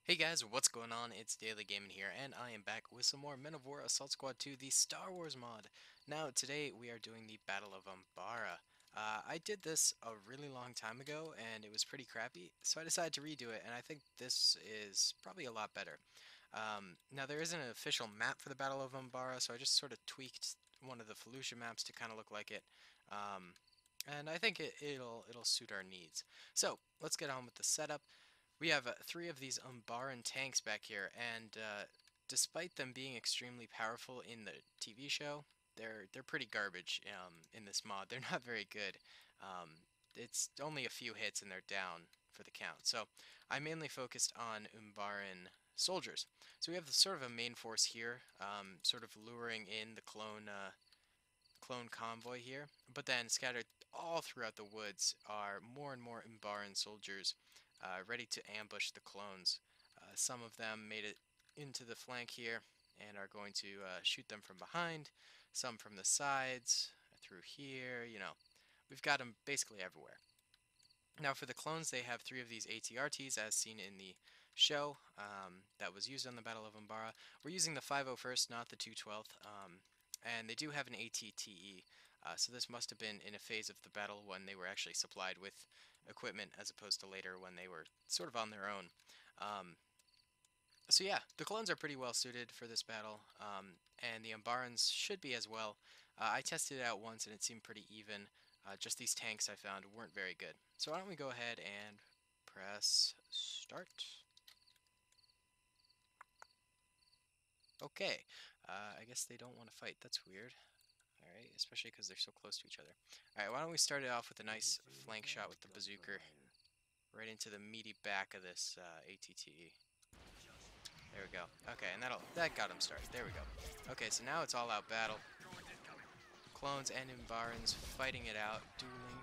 Hey guys, what's going on? It's DaleyGaming here, and I am back with some more Men of War Assault Squad 2, the Star Wars mod. Now, today we are doing the Battle of Umbara. I did this a really long time ago, and it was pretty crappy, so I decided to redo it, and I think this is probably a lot better. Now, there isn't an official map for the Battle of Umbara, so I just sort of tweaked one of the Fallujah maps to kind of look like it. Um, and I think it'll suit our needs. So, let's get on with the setup. We have three of these Umbaran tanks back here, and despite them being extremely powerful in the TV show, they're pretty garbage in this mod. They're not very good. Um, it's only a few hits and they're down for the count. So I mainly focused on Umbaran soldiers. So we have sort of a main force here, sort of luring in the clone convoy here, but then scattered all throughout the woods are more and more Umbaran soldiers ready to ambush the clones. Some of them made it into the flank here and are going to shoot them from behind, some from the sides, through here, we've got them basically everywhere. Now for the clones, they have three of these ATRTs as seen in the show that was used on the Battle of Umbara. We're using the 501st, not the 212th, and they do have an ATTE, so this must have been in a phase of the battle when they were actually supplied with equipment as opposed to later when they were sort of on their own. Um, so yeah, the clones are pretty well suited for this battle, and the Umbarans should be as well. I tested it out once and it seemed pretty even. Just these tanks I found weren't very good. So why don't we go ahead and press start. Okay, I guess they don't want to fight. That's weird. Alright, especially because they're so close to each other. Alright, why don't we start it off with a nice flank shot with the bazooka right into the meaty back of this ATTE. There we go. Okay, and that got him started. There we go. Okay, so now it's all out battle. Clones and Umbarans fighting it out, dueling.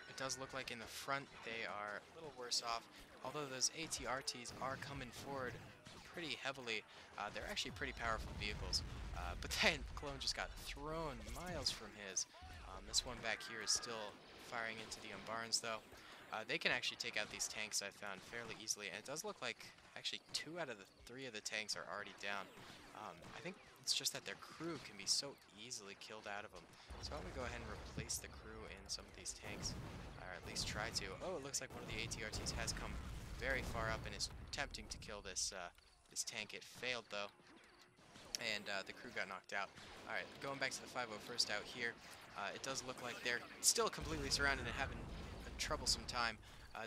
It does look like in the front they are a little worse off, although those ATRTs are coming forward pretty heavily. They're actually pretty powerful vehicles, but then Clone just got thrown miles from his. This one back here is still firing into the Umbarans though. They can actually take out these tanks I found fairly easily, and it does look like actually 2 out of the 3 of the tanks are already down. I think it's just that their crew can be so easily killed out of them. So why don't we go ahead and replace the crew in some of these tanks, or at least try to. Oh, it looks like one of the ATRTs has come very far up and is attempting to kill this this tank. It failed though, and the crew got knocked out. Alright, going back to the 501st out here, it does look like they're still completely surrounded and having a troublesome time.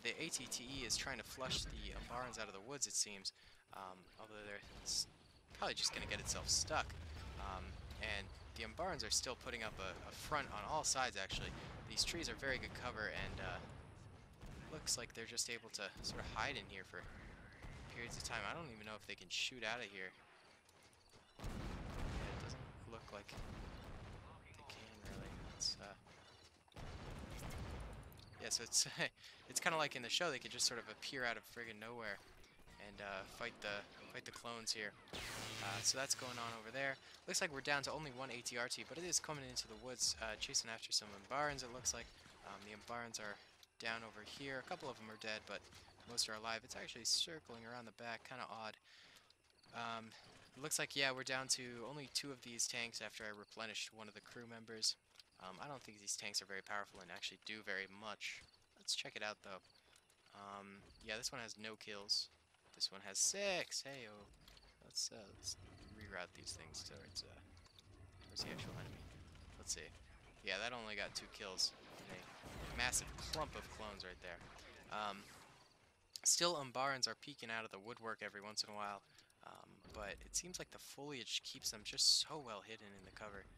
The ATTE is trying to flush the Umbarans out of the woods, it seems, although it's probably just going to get itself stuck. And the Umbarans are still putting up a front on all sides, actually. These trees are very good cover, and looks like they're just able to sort of hide in here for periods of time. I don't even know if they can shoot out of here. Yeah, it doesn't look like they can really. It's yeah, so it's it's kind of like in the show. They could just sort of appear out of friggin' nowhere and fight the clones here. So that's going on over there. Looks like we're down to only one ATRT, but it is coming into the woods, chasing after some Umbarans. It looks like the Umbarans are down over here. A couple of them are dead, but most are alive. It's actually circling around the back, kind of odd. It looks like, yeah, we're down to only 2 of these tanks after I replenished one of the crew members. I don't think these tanks are very powerful and actually do very much. Let's check it out, though. Yeah, this one has no kills. This one has 6. Hey-oh. Let's reroute these things towards, where's the actual enemy? Let's see. Yeah, that only got 2 kills. A massive clump of clones right there. Still, Umbarans are peeking out of the woodwork every once in a while, but it seems like the foliage keeps them just so well hidden in the cover.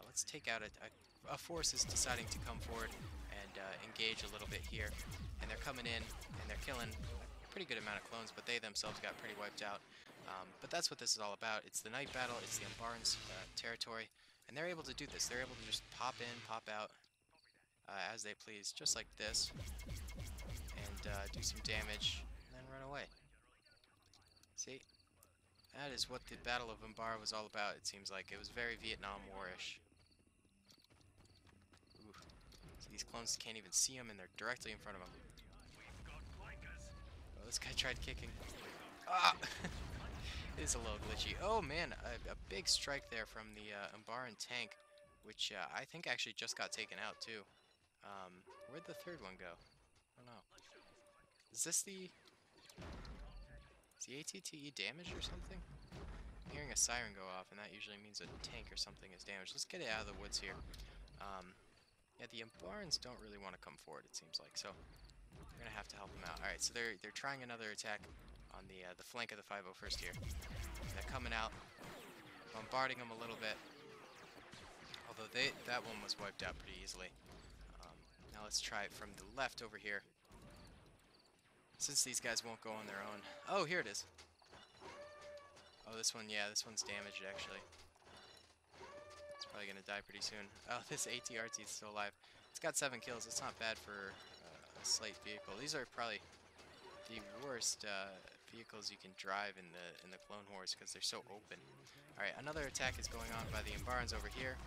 Let's take out a force is deciding to come forward and engage a little bit here, and they're coming in and they're killing a pretty good amount of clones, but they themselves got pretty wiped out. But that's what this is all about. It's the night battle, it's the Umbarans' territory, and they're able to do this. They're able to just pop in, pop out as they please, just like this, and do some damage, and then run away. See? That is what the Battle of Umbara was all about, it seems like. It was very Vietnam War-ish. Ooh. So these clones can't even see them, and they're directly in front of them. Oh, this guy tried kicking. Ah! It is a little glitchy. Oh man, a big strike there from the UMBARA tank, which I think actually just got taken out too. Where'd the third one go? I don't know. Is this the... Is the ATTE damaged or something? I'm hearing a siren go off, and that usually means a tank or something is damaged. Let's get it out of the woods here. Yeah, the UMBARANs don't really want to come forward, it seems like, so we're gonna have to help them out. All right, so they're trying another attack on the flank of the 501st here. They're coming out, bombarding them a little bit. Although that one was wiped out pretty easily. Now let's try it from the left over here. Since these guys won't go on their own. Oh, here it is. Oh, this one, yeah, this one's damaged actually. It's probably gonna die pretty soon. Oh, this ATRT is still alive. It's got 7 kills. It's not bad for a slight vehicle. These are probably the worst vehicles you can drive in the Clone Wars because they're so open. All right, another attack is going on by the UMBARANs over here.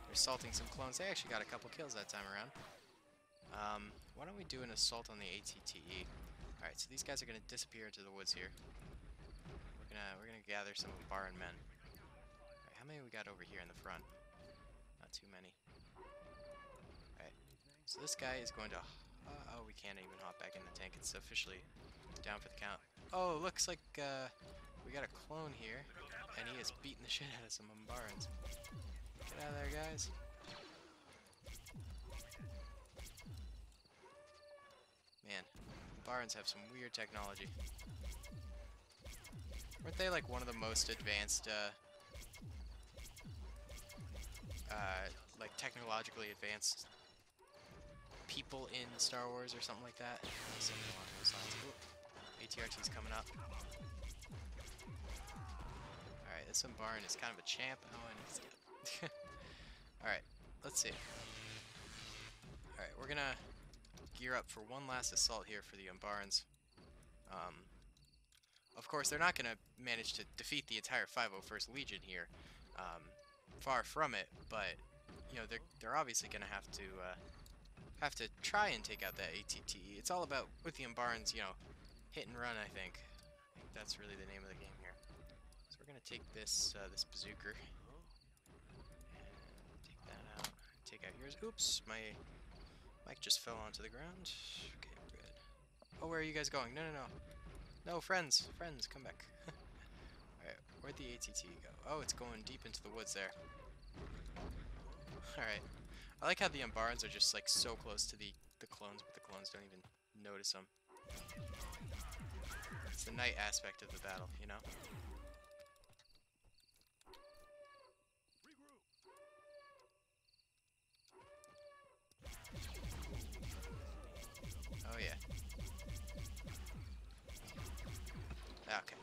They're assaulting some clones. They actually got a couple kills that time around. Why don't we do an assault on the ATTE? All right, so these guys are gonna disappear into the woods here. We're gonna gather some UMBARAN men. All right, how many we got over here in the front? Not too many. All right, so this guy is going to. Oh, we can't even hop back in the tank. It's officially down for the count. Oh, looks like we got a clone here, and he is beating the shit out of some UMBARANs. Get out of there, guys. Man, UMBARANs have some weird technology. Weren't they like one of the most advanced, like technologically advanced people in Star Wars or something like that? Something along those lines. Ooh, ATRT's coming up. Alright, this UMBARAN is kind of a champ. Oh, and he's dead. Alright, let's see. Alright, we're gonna gear up for one last assault here for the UMBARANs. Of course, they're not gonna manage to defeat the entire 501st Legion here. Far from it, but you know they're obviously gonna have to try and take out that ATTE. It's all about with the UMBARANs, you know, hit and run. I think that's really the name of the game here. So we're gonna take this this bazooker and take that out. Take out yours. Oops, my mic just fell onto the ground. Okay, we're good. Oh, where are you guys going? No, no, no. No, friends, come back. Alright, where'd the ATT go? Oh, it's going deep into the woods there. Alright. I like how the UMBARANs are just like so close to the clones, but the clones don't even notice them. It's the night aspect of the battle, you know? Oh yeah. Okay.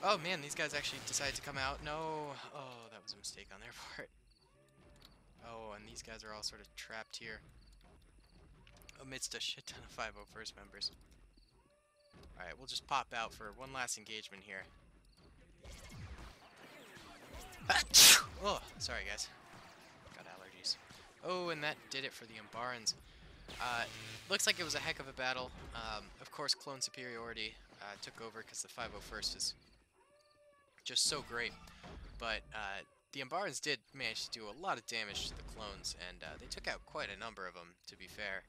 Oh man, these guys actually decided to come out. No. Oh, that was a mistake on their part. Oh, and these guys are all sort of trapped here amidst a shit ton of 501st members. Alright, we'll just pop out for one last engagement here. Oh, sorry guys. Got allergies. Oh, and that did it for the UMBARANs. Looks like it was a heck of a battle. Of course, clone superiority took over because the 501st is just so great. But the UMBARANs did manage to do a lot of damage to the clones, and they took out quite a number of them, to be fair.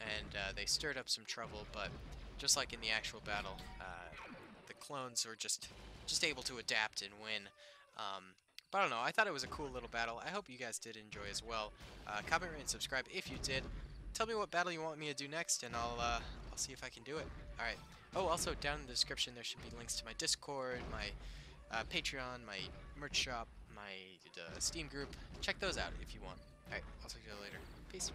And they stirred up some trouble, but just like in the actual battle, the clones were just able to adapt and win. But I don't know, I thought it was a cool little battle. I hope you guys did enjoy as well. Comment, rate, and subscribe if you did. Tell me what battle you want me to do next, and I'll see if I can do it. Alright. Oh, also, down in the description there should be links to my Discord, my Patreon, my merch shop, my Steam group. Check those out if you want. Alright, I'll talk to you later. Peace.